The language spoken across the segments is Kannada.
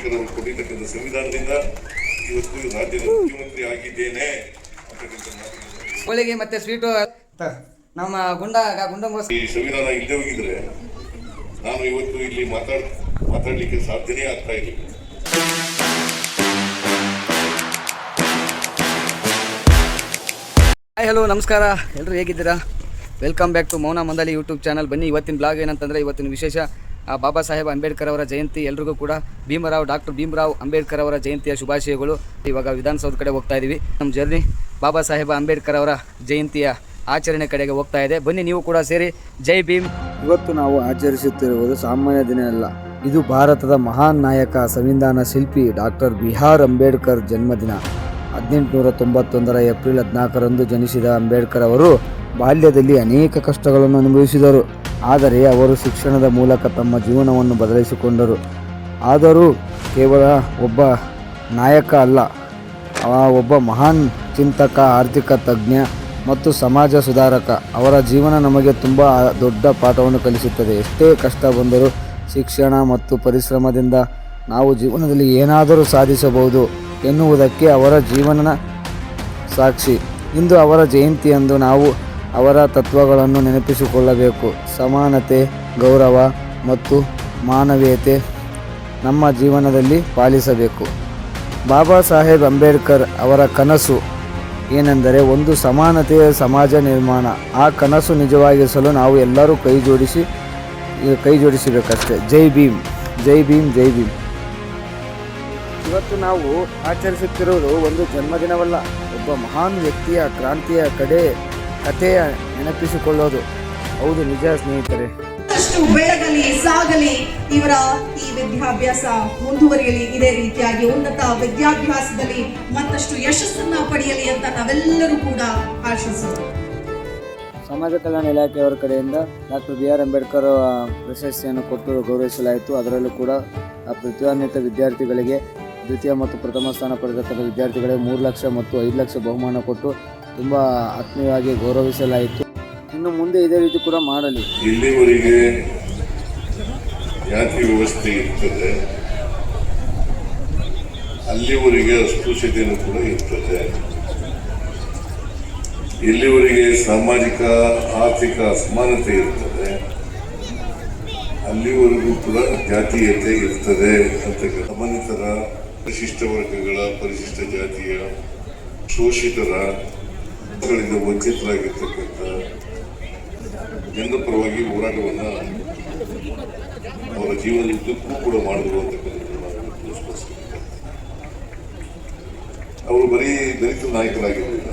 ಅಂಬೇಡ್ಕರ್ ಅವರು ಕೊಟ್ಟಿರ್ತಕ್ಕಂಥ ಸಂವಿಧಾನದಿಂದ ಇವತ್ತು ರಾಜ್ಯದ ಮುಖ್ಯಮಂತ್ರಿ ಆಗಿದ್ದೇನೆ ಅಂತಕ್ಕಂಥ ಹೋಳಿಗೆ ಮತ್ತೆ ಸ್ವೀಟು ನಮ್ಮ ಈ ಸಂವಿಧಾನ ಇಲ್ಲದೆ ಹೋಗಿದ್ರೆ ನಾನು ಇವತ್ತು ಇಲ್ಲಿ ಮಾತಾಡಲಿಕ್ಕೆ ಸಾಧ್ಯನೇ ಆಗ್ತಾ ಇಲ್ಲ. ಹಾಯ್ ಹಲೋ ನಮಸ್ಕಾರ, ಎಲ್ಲರೂ ಹೇಗಿದ್ದೀರಾ? ವೆಲ್ಕಮ್ ಬ್ಯಾಕ್ ಟು ಮೌನ ಮಂದಲಿ ಯೂಟ್ಯೂಬ್ ಚಾನಲ್. ಬನ್ನಿ, ಇವತ್ತಿನ ಬ್ಲಾಗ್ ಏನಂತಂದರೆ, ಇವತ್ತಿನ ವಿಶೇಷ ಬಾಬಾ ಸಾಹೇಬ್ ಅಂಬೇಡ್ಕರ್ ಅವರ ಜಯಂತಿ. ಎಲ್ರಿಗೂ ಕೂಡ ಡಾಕ್ಟರ್ ಭೀಮರಾವ್ ಅಂಬೇಡ್ಕರ್ ಅವರ ಜಯಂತಿಯ ಶುಭಾಶಯಗಳು. ಇವಾಗ ವಿಧಾನಸೌಧ ಕಡೆ ಹೋಗ್ತಾ ಇದ್ದೀವಿ. ನಮ್ಮ ಜರ್ನಿ ಬಾಬಾ ಸಾಹೇಬ್ ಅಂಬೇಡ್ಕರ್ ಅವರ ಜಯಂತಿಯ ಆಚರಣೆ ಕಡೆಗೆ ಹೋಗ್ತಾ ಇದೆ. ಬನ್ನಿ, ನೀವು ಕೂಡ ಸೇರಿ ಜೈ ಭೀಮ್. ಇವತ್ತು ನಾವು ಆಚರಿಸುತ್ತಿರುವುದು ಸಾಮಾನ್ಯ ದಿನ ಅಲ್ಲ. ಇದು ಭಾರತದ ಮಹಾನ್ ನಾಯಕ, ಸಂವಿಧಾನ ಶಿಲ್ಪಿ ಡಾಕ್ಟರ್ ಬಿ ಆರ್ ಅಂಬೇಡ್ಕರ್ ಜನ್ಮದಿನ. 1891 ಏಪ್ರಿಲ್ 14ರಂದು ಜನಿಸಿದ ಅಂಬೇಡ್ಕರ್ ಅವರು ಬಾಲ್ಯದಲ್ಲಿ ಅನೇಕ ಕಷ್ಟಗಳನ್ನು ಅನುಭವಿಸಿದರು. ಆದರೆ ಅವರು ಶಿಕ್ಷಣದ ಮೂಲಕ ತಮ್ಮ ಜೀವನವನ್ನು ಬದಲಿಸಿಕೊಂಡರು. ಆದರೂ ಕೇವಲ ಒಬ್ಬ ನಾಯಕ ಅಲ್ಲ, ಒಬ್ಬ ಮಹಾನ್ ಚಿಂತಕ, ಆರ್ಥಿಕ ತಜ್ಞ ಮತ್ತು ಸಮಾಜ ಸುಧಾರಕ. ಅವರ ಜೀವನ ನಮಗೆ ತುಂಬ ದೊಡ್ಡ ಪಾಠವನ್ನು ಕಲಿಸುತ್ತದೆ. ಎಷ್ಟೇ ಕಷ್ಟ ಬಂದರೂ ಶಿಕ್ಷಣ ಮತ್ತು ಪರಿಶ್ರಮದಿಂದ ನಾವು ಜೀವನದಲ್ಲಿ ಏನಾದರೂ ಸಾಧಿಸಬಹುದು ಎನ್ನುವುದಕ್ಕೆ ಅವರ ಜೀವನ ಸಾಕ್ಷಿ. ಇಂದು ಅವರ ಜಯಂತಿಯಂದು ನಾವು ಅವರ ತತ್ವಗಳನ್ನು ನೆನಪಿಸಿಕೊಳ್ಳಬೇಕು. ಸಮಾನತೆ, ಗೌರವ ಮತ್ತು ಮಾನವೀಯತೆ ನಮ್ಮ ಜೀವನದಲ್ಲಿ ಪಾಲಿಸಬೇಕು. ಬಾಬಾ ಸಾಹೇಬ್ ಅಂಬೇಡ್ಕರ್ ಅವರ ಕನಸು ಏನೆಂದರೆ ಒಂದು ಸಮಾನತೆಯ ಸಮಾಜ ನಿರ್ಮಾಣ. ಆ ಕನಸು ನಿಜವಾಗಿಸಲು ನಾವು ಎಲ್ಲರೂ ಕೈ ಜೋಡಿಸಬೇಕಷ್ಟೇ. ಜೈ ಭೀಮ್, ಜೈ ಭೀಮ್, ಜೈ ಭೀಮ್. ಇವತ್ತು ನಾವು ಆಚರಿಸುತ್ತಿರುವುದು ಒಂದು ಜನ್ಮದಿನವಲ್ಲ, ಒಬ್ಬ ಮಹಾನ್ ವ್ಯಕ್ತಿಯ ಕ್ರಾಂತಿಯ ಕಥೆಯ ನೆನಪಿಸಿಕೊಳ್ಳೋದು. ಹೌದು, ನಿಜ ಸ್ನೇಹಿತರೆ. ಮತ್ತಷ್ಟು ಬೆಳಗಲಿ, ಸಾಗಲಿ, ಇವರ ಈ ವಿದ್ಯಾಭ್ಯಾಸ ಮುಂದುವರಿಯಲಿ. ಇದೇ ರೀತಿಯಾಗಿ ಉನ್ನತ ವಿದ್ಯಾಭ್ಯಾಸದಲ್ಲಿ ಮತ್ತಷ್ಟು ಯಶಸ್ಸನ್ನ ಪಡೆಯಲಿ ಅಂತ ನಾವೆಲ್ಲರೂ ಕೂಡ ಆಶಿಸೋಣ. ಸಮಾಜ ಕಲ್ಯಾಣ ಇಲಾಖೆಯವರ ಕಡೆಯಿಂದ ಡಾಕ್ಟರ್ ಬಿ ಆರ್ ಅಂಬೇಡ್ಕರ್ ಪ್ರಶಸ್ತಿಯನ್ನು ಕೊಟ್ಟು ಗೌರವಿಸಲಾಯಿತು. ಅದರಲ್ಲೂ ಕೂಡ ಪ್ರತಿಭಾನ್ವಿತ ವಿದ್ಯಾರ್ಥಿಗಳಿಗೆ, ದ್ವಿತೀಯ ಮತ್ತು ಪ್ರಥಮ ಸ್ಥಾನ ಪಡೆದ ವಿದ್ಯಾರ್ಥಿಗಳಿಗೆ 3 ಲಕ್ಷ ಮತ್ತು 5 ಲಕ್ಷ ಬಹುಮಾನ ಕೊಟ್ಟು ತುಂಬ ಆತ್ಮೀಯವಾಗಿ ಗೌರವಿಸಲಾಯಿತು. ಇನ್ನು ಮುಂದೆ ಇದೇ ರೀತಿ ಕೂಡ ಮಾಡಲಿ. ಇಲ್ಲಿವರೆಗೆ ಜಾತಿ ವ್ಯವಸ್ಥೆ ಇರ್ತದೆ, ಅಲ್ಲಿವರೆಗೆ ಅಸ್ಪೃಶ್ಯತೆಯೂ ಕೂಡ ಇರ್ತದೆ. ಇಲ್ಲಿವರೆಗೆ ಸಾಮಾಜಿಕ ಆರ್ಥಿಕ ಅಸಮಾನತೆ ಇರ್ತದೆ, ಅಲ್ಲಿವರೆಗೂ ಕೂಡ ಜಾತೀಯತೆ ಇರ್ತದೆ ಅಂತ. ಸಮಾನಿತರ, ಪರಿಶಿಷ್ಟ ವರ್ಗಗಳ, ಪರಿಶಿಷ್ಟ ಜಾತಿಯ, ಶೋಷಿತರ ಗಳಿಂದ ವಂಚಿತರಾಗಿರ್ತಕ್ಕಂಥ ಜನರ ಪರವಾಗಿ ಹೋರಾಟವನ್ನು ಅವರ ಜೀವನದುದ್ದಕ್ಕೂ ಕೂಡ ಮಾಡಿದ್ರು ಅಂತಕ್ಕಂಥದ್ದು ಸ್ಪಷ್ಟ. ಅವರು ಬರೀ ದಲಿತ ನಾಯಕರಾಗಿರಲಿಲ್ಲ,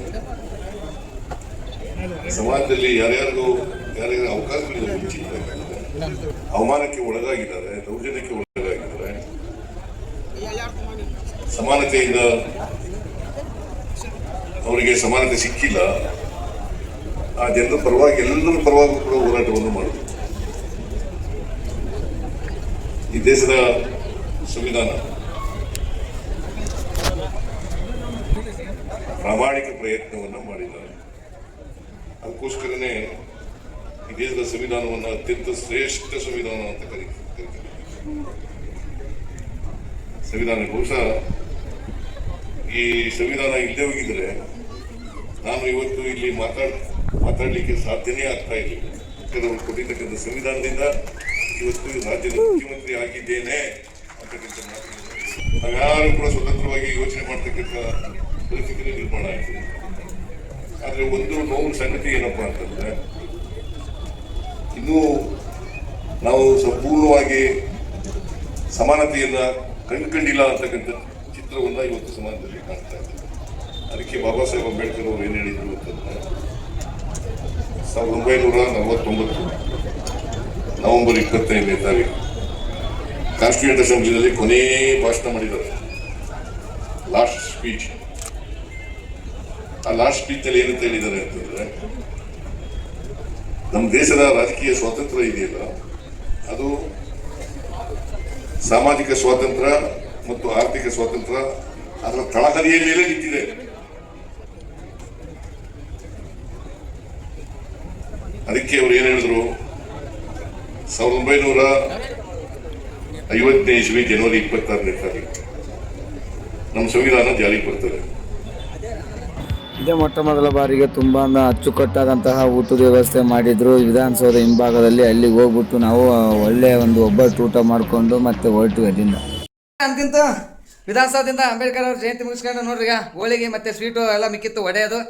ಸಮಾಜದಲ್ಲಿ ಯಾರ್ಯಾರಿಗೂ ಅವಕಾಶಗಳಿಂದ ವಂಚಿತರಾಗಿದ್ದಾರೆ, ಅವಮಾನಕ್ಕೆ ಒಳಗಾಗಿದ್ದಾರೆ, ದೌರ್ಜನ್ಯಕ್ಕೆ ಒಳಗಾಗಿದ್ದಾರೆ, ಸಮಾನತೆಯಿಂದ ಅವರಿಗೆ ಸಮಾನತೆ ಸಿಕ್ಕಿಲ್ಲ. ಆ ಜನರ ಪರವಾಗಿ, ಎಲ್ಲರ ಪರವಾಗಿ ಕೂಡ ಹೋರಾಟವನ್ನು ಮಾಡಿದ್ರು. ಈ ದೇಶದ ಸಂವಿಧಾನ ಪ್ರಾಮಾಣಿಕ ಪ್ರಯತ್ನವನ್ನು ಮಾಡಿದ್ದಾರೆ. ಅದಕ್ಕೋಸ್ಕರನೇ ಈ ದೇಶದ ಸಂವಿಧಾನವನ್ನು ಅತ್ಯಂತ ಶ್ರೇಷ್ಠ ಸಂವಿಧಾನ ಅಂತ ಕರೀತಾರೆ. ಸಂವಿಧಾನ ಬಹುಶಃ ಈ ಸಂವಿಧಾನ ಇಲ್ಲದೆ ಹೋಗಿದ್ರೆ ನಾನು ಇವತ್ತು ಇಲ್ಲಿ ಮಾತಾಡಲಿಕ್ಕೆ ಸಾಧ್ಯನೇ ಆಗ್ತಾ ಇಲ್ಲ. ಅವರು ಕೊಟ್ಟಿರ್ತಕ್ಕಂಥ ಸಂವಿಧಾನದಿಂದ ಇವತ್ತು ರಾಜ್ಯದ ಮುಖ್ಯಮಂತ್ರಿ ಆಗಿದ್ದೇನೆ ಅಂತಕ್ಕಂಥ ನಾವ್ಯಾರು ಕೂಡ ಸ್ವತಂತ್ರವಾಗಿ ಯೋಚನೆ ಮಾಡ್ತಕ್ಕಂಥ ಪರಿಸ್ಥಿತಿ ನಿರ್ಮಾಣ ಆಯಿತು. ಆದರೆ ಒಂದು ನೋವು ಸಂಗತಿ ಏನಪ್ಪಾ ಅಂತಂದ್ರೆ, ಇನ್ನೂ ನಾವು ಸಂಪೂರ್ಣವಾಗಿ ಸಮಾನತೆಯನ್ನ ಕಂಡಿಲ್ಲ ಅಂತಕ್ಕಂಥ ಚಿತ್ರವನ್ನ ಇವತ್ತು ಸಮಾಜದಲ್ಲಿ ಕಾಣ್ತಾ ಇದ್ದೇವೆ. ಅದಕ್ಕೆ ಬಾಬಾ ಸಾಹೇಬ್ ಅಂಬೇಡ್ಕರ್ ಅವರು ಏನು ಹೇಳಿದ್ರು ಅಂತಂದ್ರೆ, 1949 ನವೆಂಬರ್ 25ನೇ ತಾರೀಕು ಕಾನ್ಸ್ಟಿಟ್ಯೂಂಟ್ ಅಸೆಂಬ್ಲಿನಲ್ಲಿ ಕೊನೆ ಭಾಷಣ ಮಾಡಿದ್ದಾರೆ, ಲಾಸ್ಟ್ ಸ್ಪೀಚ್. ಆ ಲಾಸ್ಟ್ ಸ್ಪೀಚ್ ನಲ್ಲಿ ಏನಂತ ಹೇಳಿದ್ದಾರೆ ಅಂತಂದ್ರೆ, ನಮ್ಮ ದೇಶದ ರಾಜಕೀಯ ಸ್ವಾತಂತ್ರ್ಯ ಇದೆಯಲ್ಲ, ಅದು ಸಾಮಾಜಿಕ ಸ್ವಾತಂತ್ರ್ಯ ಮತ್ತು ಆರ್ಥಿಕ ಸ್ವಾತಂತ್ರ್ಯ ಅದರ ತಳಹದಿಯ ಮೇಲೆ ನಿಂತಿದೆ. ಅದಕ್ಕೆ ಅವರು ಏನ್ ಹೇಳಿದ್ರು, 1950 50ನೇ ಇಸ್ವಿ ಜನವರಿ 26ನೇ ತಾರೀಕು ನಮ್ಮ ಸಂವಿಧಾನ ಜಾರಿಗೆ ಬರ್ತದೆ. ಇದೇ ಮೊಟ್ಟ ಮೊದಲ ಬಾರಿಗೆ ತುಂಬ ಅಚ್ಚುಕಟ್ಟಾದಂತಹ ಊಟದ ವ್ಯವಸ್ಥೆ ಮಾಡಿದ್ರು ವಿಧಾನಸೌಧ ಹಿಂಭಾಗದಲ್ಲಿ. ಅಲ್ಲಿಗೆ ಹೋಗ್ಬಿಟ್ಟು ನಾವು ಒಳ್ಳೆಯ ಒಂದು ಒಬ್ಬಟ್ಟು ಊಟ ಮಾಡಿಕೊಂಡು ಮತ್ತೆ ಹೊರಟು ಅಲ್ಲಿಂದ. ಅಂತಿಂತ ವಿಧಾನಸೌಧದಿಂದ ಅಂಬೇಡ್ಕರ್ ಅವ್ರ ಜಯಂತಿ ಮುಗಿಸ್ಕೊಂಡು ನೋಡ್ರಿ ಈಗ ಹೋಳಿಗೆ ಮತ್ತೆ ಸ್ವೀಟು ಎಲ್ಲ ಮಿಕ್ಕಿತ್ತು ಒಡೆಯೋದು.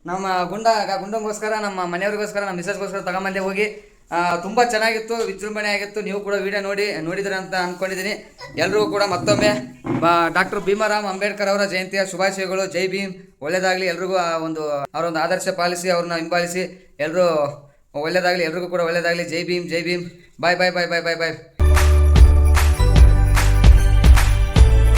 ನಮ್ಮ ಗುಂಡಂಗೋಸ್ಕರ ನಮ್ಮ ಮನೆಯವ್ರಿಗೋಸ್ಕರ ನಮ್ಮ ಮಿಸಸ್ಗೋಸ್ಕರ ತಗೊಂಬಂದೆ ಹೋಗಿ. ತುಂಬ ಚೆನ್ನಾಗಿತ್ತು, ವಿಜೃಂಭಣೆ ಆಗಿತ್ತು. ನೀವು ಕೂಡ ವಿಡಿಯೋ ನೋಡಿದ್ರೆ ಅಂತ ಅಂದ್ಕೊಂಡಿದ್ದೀನಿ. ಎಲ್ಲರೂ ಕೂಡ ಮತ್ತೊಮ್ಮೆ ಡಾಕ್ಟರ್ ಭೀಮರಾವ್ ಅಂಬೇಡ್ಕರ್ ಅವರ ಜಯಂತಿಯ ಶುಭಾಶಯಗಳು. ಜೈ ಭೀಮ್, ಒಳ್ಳೆಯದಾಗಲಿ ಎಲ್ರಿಗೂ. ಅವರೊಂದು ಆದರ್ಶ ಪಾಲಿಸಿ, ಅವ್ರನ್ನ ಹಿಂಬಾಲಿಸಿ ಎಲ್ಲರೂ ಒಳ್ಳೆಯದಾಗಲಿ, ಎಲ್ರಿಗೂ ಕೂಡ ಒಳ್ಳೆಯದಾಗಲಿ. ಜೈ ಭೀಮ್, ಜೈ ಭೀಮ್. ಬಾಯ್ ಬಾಯ್ ಬಾಯ್ ಬಾಯ್ ಬಾಯ್ ಬಾಯ್.